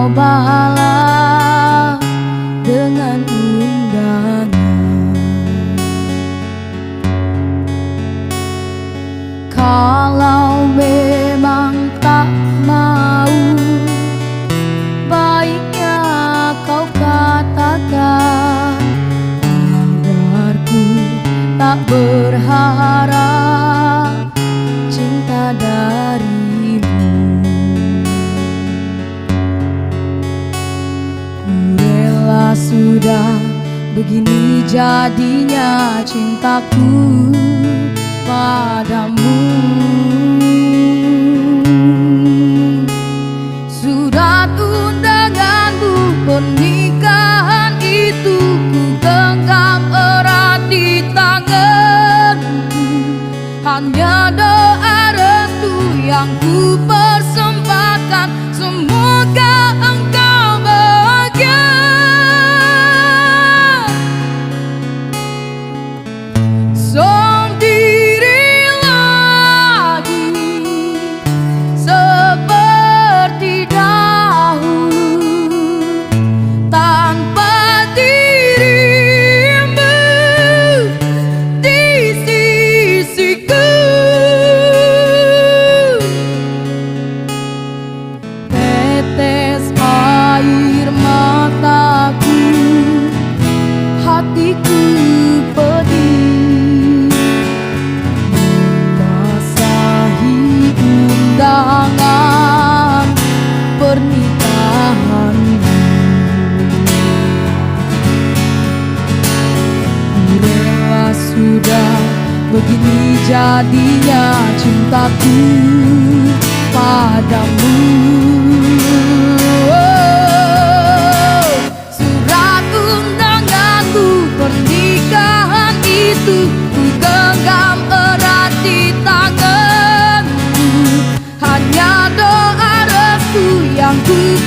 cobalah dengan undangan. Kalau memang tak mau, baiknya kau katakan agar ku tak berharap cinta darimu. Ku rela sudah, begini jadinya cintaku padamu. Surat undanganmu pernikahan itu ku genggam erat di tanganku. Hanya doa restu yang ku persembahkan, semoga engkau bahagia. Hatiku pedih membasahi undangan pernikahanmu. Ku rela sudah, begini jadinya cintaku padamu. Pernikahan itu ku genggam erat di tanganku. Hanya doa restu yang ku